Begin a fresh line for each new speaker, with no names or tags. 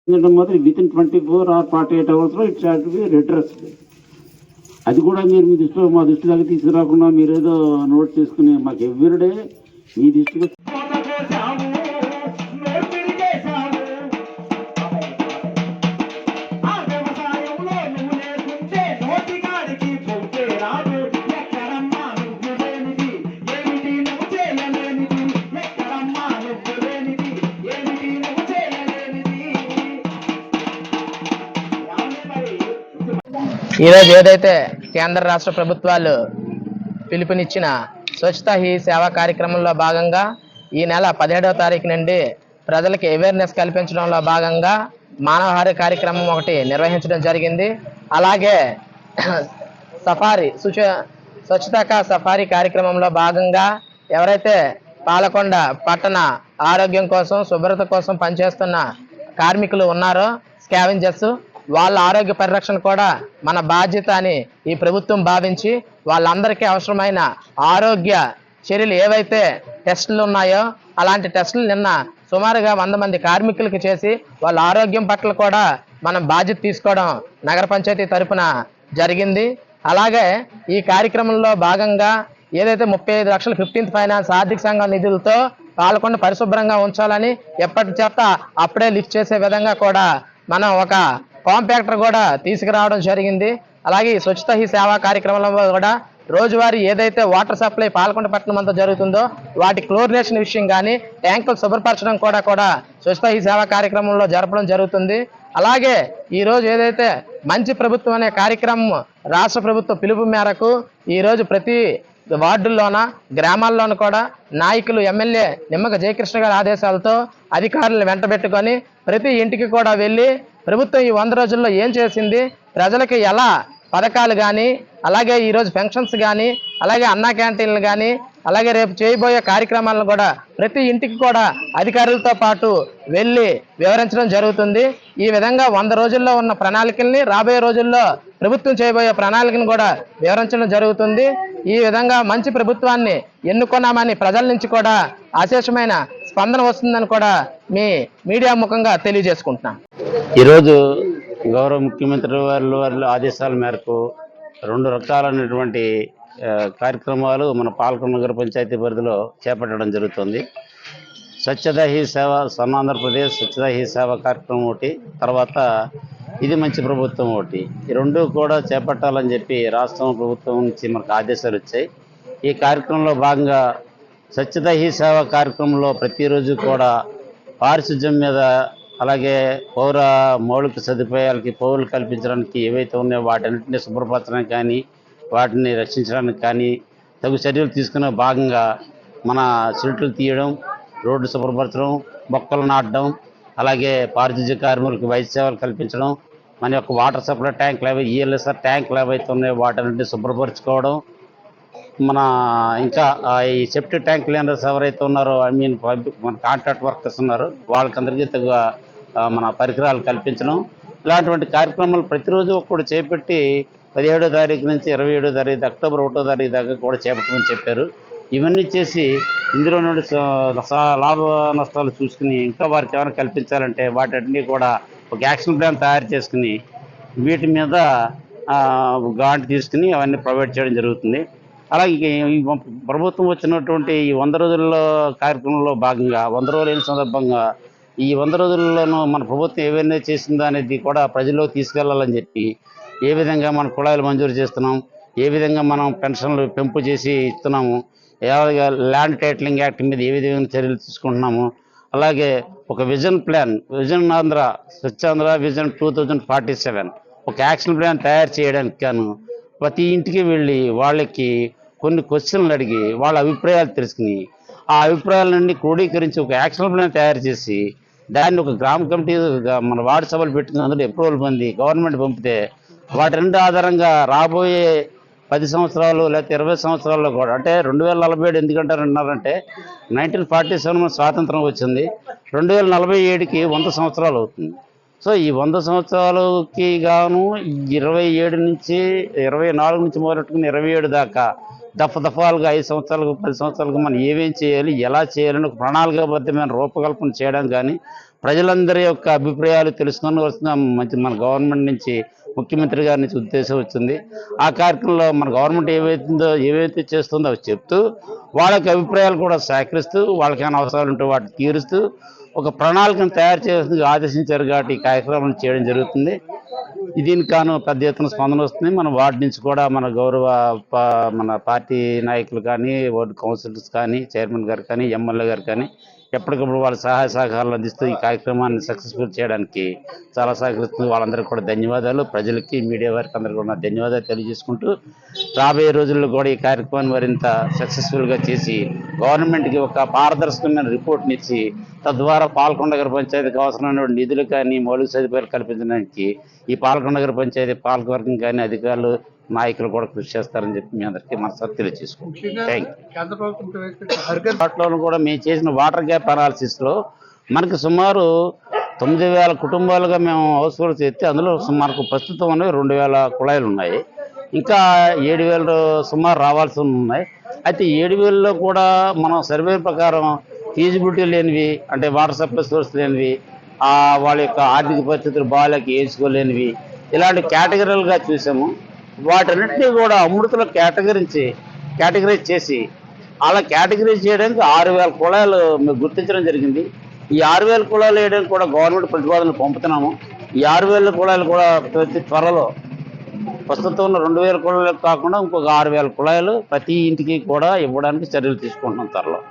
మాత్రం within 24 or 48 hours it has to be redressed. అది కూడా మీరు మీ దృష్టిలో మా దృష్టి దగ్గర తీసుకురాకుండా మీరేదో నోట్ చేసుకుని మాకు ఎవ్రీడే మీ దృష్టికి
ఈరోజు ఏదైతే కేంద్ర రాష్ట్ర ప్రభుత్వాలు పిలుపునిచ్చిన స్వచ్ఛతా హీ సేవా కార్యక్రమంలో భాగంగా ఈ నెల 17వ తారీఖు నుండి ప్రజలకి అవేర్నెస్ కల్పించడంలో భాగంగా మానవహార కార్యక్రమం ఒకటి నిర్వహించడం జరిగింది. అలాగే సఫారీ స్వచ్ఛతా కా సఫారీ కార్యక్రమంలో భాగంగా ఎవరైతే పాలకొండ పట్టణ ఆరోగ్యం కోసం శుభ్రత కోసం పనిచేస్తున్న కార్మికులు ఉన్నారో స్కావెంజర్స్, వాళ్ళ ఆరోగ్య పరిరక్షణ కూడా మన బాధ్యత అని ఈ ప్రభుత్వం భావించి వాళ్ళందరికీ అవసరమైన ఆరోగ్య చర్యలు ఏవైతే టెస్టులు ఉన్నాయో అలాంటి టెస్టులు నిన్న సుమారుగా 100 మంది కార్మికులకి చేసి వాళ్ళ ఆరోగ్యం పట్ల కూడా మనం బాధ్యత తీసుకోవడం నగర పంచాయతీ తరఫున జరిగింది. అలాగే ఈ కార్యక్రమంలో భాగంగా ఏదైతే 35 లక్షల 15th ఫైనాన్స్ ఆర్థిక సంఘం నిధులతో పాల్గొండ పరిశుభ్రంగా ఉంచాలని ఎప్పటి చేత అప్పుడే లిఫ్ట్ చేసే విధంగా కూడా మనం ఒక కాంపాక్టర్ కూడా తీసుకురావడం జరిగింది. అలాగే ఈ స్వచ్ఛత హీ సేవా కార్యక్రమంలో కూడా రోజువారీ ఏదైతే వాటర్ సప్లై పాల్గొండ పట్టణం అంతా జరుగుతుందో వాటి క్లోరినేషన్ విషయం కానీ ట్యాంకులు శుభ్రపరచడం కూడా స్వచ్ఛత హీ సేవా కార్యక్రమంలో జరపడం జరుగుతుంది. అలాగే ఈరోజు ఏదైతే మంచి ప్రభుత్వం అనే కార్యక్రమం రాష్ట్ర ప్రభుత్వ పిలుపు మేరకు ఈరోజు ప్రతి వార్డుల్లోన గ్రామాల్లోనూ కూడా నాయకులు ఎమ్మెల్యే నిమ్మక జయకృష్ణ గారి ఆదేశాలతో అధికారులను వెంటబెట్టుకొని ప్రతి ఇంటికి కూడా వెళ్ళి ప్రభుత్వం ఈ 100 రోజుల్లో ఏం చేసింది, ప్రజలకి ఎలా పథకాలు కానీ అలాగే ఈరోజు పెన్షన్స్ కానీ అలాగే అన్నా క్యాంటీన్లు కానీ అలాగే రేపు చేయబోయే కార్యక్రమాలను కూడా ప్రతి ఇంటికి కూడా అధికారులతో పాటు వెళ్ళి వివరించడం జరుగుతుంది. ఈ విధంగా 100 రోజుల్లో ఉన్న ప్రణాళికల్ని రాబోయే రోజుల్లో ప్రభుత్వం చేయబోయే ప్రణాళికను కూడా వివరించడం జరుగుతుంది. ఈ విధంగా మంచి ప్రభుత్వాన్ని ఎన్నుకున్నామని ప్రజల నుంచి కూడా అశేషమైన స్పందన వస్తుందని కూడా మీ మీడియా ముఖంగా తెలియజేసుకుంటున్నాం.
ఈరోజు గౌరవ ముఖ్యమంత్రి వారి ఆదేశాల మేరకు 2 రకాలైనటువంటి కార్యక్రమాలు మన పాలకొండ నగర పంచాయతీ పరిధిలో చేపట్టడం జరుగుతుంది. స్వచ్ఛతా హీ సేవ ఆంధ్రప్రదేశ్ స్వచ్ఛతా హీ సేవ కార్యక్రమం ఒకటి, తర్వాత ఇది మంచి ప్రభుత్వం ఒకటి. ఈ 2 కూడా చేపట్టాలని చెప్పి రాష్ట్రం ప్రభుత్వం నుంచి మనకు ఆదేశాలు వచ్చాయి. ఈ కార్యక్రమంలో భాగంగా స్వచ్ఛతా హీ సేవ కార్యక్రమంలో ప్రతిరోజు కూడా పారిశుధ్యం మీద అలాగే పౌర మౌలిక సదుపాయాలకి పౌరులు కల్పించడానికి ఏవైతే ఉన్నాయో వాటన్నింటినీ శుభ్రపరచడానికి కానీ వాటిని రక్షించడానికి కానీ తగు చర్యలు తీసుకునే భాగంగా మన చెట్లు తీయడం, రోడ్డు శుభ్రపరచడం, మొక్కలు నాటడం, అలాగే పారిశుధ్య కార్మికులకు వైద్య సేవలు కల్పించడం, మన యొక్క వాటర్ సప్లై ట్యాంకులు ఈఎల్ఎస్ఆర్ ట్యాంకులు ఏవైతే ఉన్నాయో వాటన్నింటినీ శుభ్రపరచుకోవడం, మన ఇంకా ఈ సెప్టిక్ ట్యాంక్ క్లీనర్స్ ఎవరైతే ఉన్నారో మన కాంట్రాక్ట్ వర్కర్స్ ఉన్నారు వాళ్ళకందరికీ తగ్గ మన పరికరాలు కల్పించడం, ఇలాంటి కార్యక్రమాలు ప్రతిరోజు ఒక్కటి చేపట్టి 17వ తారీఖు నుంచి 27వ తారీఖు అక్టోబర్ 1వ తారీఖు దాకా కూడా చేపట్టమని చెప్పారు. ఇవన్నీ చేసి ఇందులో నుండి లాభ నష్టాలు చూసుకుని ఇంకా వారికి ఏమైనా కల్పించాలంటే వాటన్నిటినీ కూడా ఒక యాక్షన్ ప్లాన్ తయారు చేసుకుని వీటి మీద గ్రాంట్ తీసుకుని అవన్నీ ప్రొవైడ్ చేయడం జరుగుతుంది. అలాగే ఈ ప్రభుత్వం వచ్చినటువంటి ఈ 100 రోజుల్లో కార్యక్రమంలో భాగంగా 100 రోజుల సందర్భంగా ఈ 100 రోజుల్లోనూ మన ప్రభుత్వం ఏవైనా చేసిందో అనేది కూడా ప్రజల్లోకి తీసుకెళ్లాలని చెప్పి ఏ విధంగా మన కుళాయిలు మంజూరు చేస్తున్నాం, ఏ విధంగా మనం పెన్షన్లు పెంపు చేసి ఇస్తున్నాము, ల్యాండ్ టైటిలింగ్ యాక్ట్ మీద ఏ విధమైన చర్యలు తీసుకుంటున్నాము, అలాగే ఒక విజన్ ఆంధ్ర స్వచ్ఛాంధ్ర విజన్ 2047 ఒక యాక్షన్ ప్లాన్ తయారు చేయడానికి గాను ప్రతి ఇంటికి వెళ్ళి వాళ్ళకి కొన్ని క్వశ్చన్లు అడిగి వాళ్ళ అభిప్రాయాలు తెలుసుకుని ఆ అభిప్రాయాల నుండి క్రోడీకరించి ఒక యాక్షన్ ప్లాన్ తయారు చేసి దాన్ని ఒక గ్రామ కమిటీ మన వార్డు సభలు పెట్టుకుని అందులో అప్రూవల్ పొంది గవర్నమెంట్ పంపితే వాటి రెండు ఆధారంగా రాబోయే 10 సంవత్సరాలు లేకపోతే 20 సంవత్సరాల్లో కూడా అంటే 2047 ఎందుకంటారంటే 1947 మన స్వాతంత్రం వచ్చింది, 2047కి 100 సంవత్సరాలు అవుతుంది. సో ఈ 100 సంవత్సరాలకి గాను 27 నుంచి 24 నుంచి మొదలెట్టుకుని 27 దాకా దఫాలుగా 5 సంవత్సరాలకు 10 సంవత్సరాలకు మనం ఏమేం చేయాలి ఎలా చేయాలని ఒక ప్రణాళికాబద్ధమైన రూపకల్పన చేయడం కానీ ప్రజలందరి యొక్క అభిప్రాయాలు తెలుసుకోవాల్సిన మంచి మన గవర్నమెంట్ నుంచి, ముఖ్యమంత్రి గారి నుంచి ఉద్దేశం వచ్చింది. ఆ కార్యక్రమంలో మన గవర్నమెంట్ ఏవైతే చేస్తుందో అవి చెప్తూ, వాళ్ళకి అభిప్రాయాలు కూడా సేకరిస్తూ, వాళ్ళకైనా అవసరాలు ఉంటే వాటిని తీరుస్తూ ఒక ప్రణాళికను తయారు చేసి ఆదేశించారు. కాబట్టి ఈ కార్యక్రమం చేయడం జరుగుతుంది. దీనికి గాను పెద్ద ఎత్తున స్పందన వస్తుంది. మన వార్డు నుంచి కూడా మన గౌరవ మన పార్టీ నాయకులు కానీ, వార్డు కౌన్సిలర్స్ కానీ, చైర్మన్ గారు కానీ, ఎమ్మెల్యే గారు కానీ ఎప్పటికప్పుడు వాళ్ళ సహాయ సహకారాలు అందిస్తూ ఈ కార్యక్రమాన్ని సక్సెస్ఫుల్ చేయడానికి చాలా సహకరిస్తుంది. వాళ్ళందరికీ కూడా ధన్యవాదాలు. ప్రజలకి, మీడియా వారికి అందరికీ కూడా ధన్యవాదాలు తెలియజేసుకుంటూ, రాబోయే రోజుల్లో కూడా ఈ కార్యక్రమాన్ని మరింత సక్సెస్ఫుల్గా చేసి గవర్నమెంట్కి ఒక పారదర్శకమైన రిపోర్ట్ని ఇచ్చి, తద్వారా పాల్కొండ నగర పంచాయతీకి అవసరమైన నిధులు కానీ, మౌలిక సదుపాయాలు కల్పించడానికి ఈ పాల్కొండ నగర పంచాయతీ పాలకవర్గం కానీ, అధికారులు, నాయకులు కూడా కృషి చేస్తారని చెప్పి మీ అందరికీ మనసారి తెలియజేసుకుంటాం. వాటిలో కూడా మేము చేసిన వాటర్ గ్యాప్ అనాలిసిస్లో మనకి సుమారు 9,000 కుటుంబాలుగా మేము హౌస్ హోల్డ్స్ ఎత్తి, అందులో సుమారు ప్రస్తుతం ఉన్నవి 2,000 కుళాయిలు ఉన్నాయి. ఇంకా 7,000 సుమారు రావాల్సి ఉన్నాయి. అయితే 7,000లో కూడా మనం సర్వే ప్రకారం ఫీజిబిలిటీ లేనివి, అంటే వాటర్ సప్లై సోర్స్ లేనివి, వాళ్ళ యొక్క ఆర్థిక పరిస్థితులు బాగాలేక వేసుకోలేనివి, ఇలాంటి కేటగిరీలుగా చూసాము. వాటన్నిటినీ కూడా అమృతలో కేటగరైజ్ చేసి అలా కేటగరైజ్ చేయడానికి 6,000 కుళాయిలు మేము గుర్తించడం జరిగింది. ఈ 6,000 కుళాయిలు వేయడానికి కూడా గవర్నమెంట్ ప్రతిపాదనలు పంపుతున్నాము. ఈ 6,000 కుళాయిలు కూడా ప్రతి త్వరలో ప్రస్తుతం ఉన్న 2,000 కుళాయిలు కాకుండా ఇంకొక 6,000 కుళాయిలు ప్రతి ఇంటికి కూడా ఇవ్వడానికి చర్యలు తీసుకుంటున్నాం త్వరలో.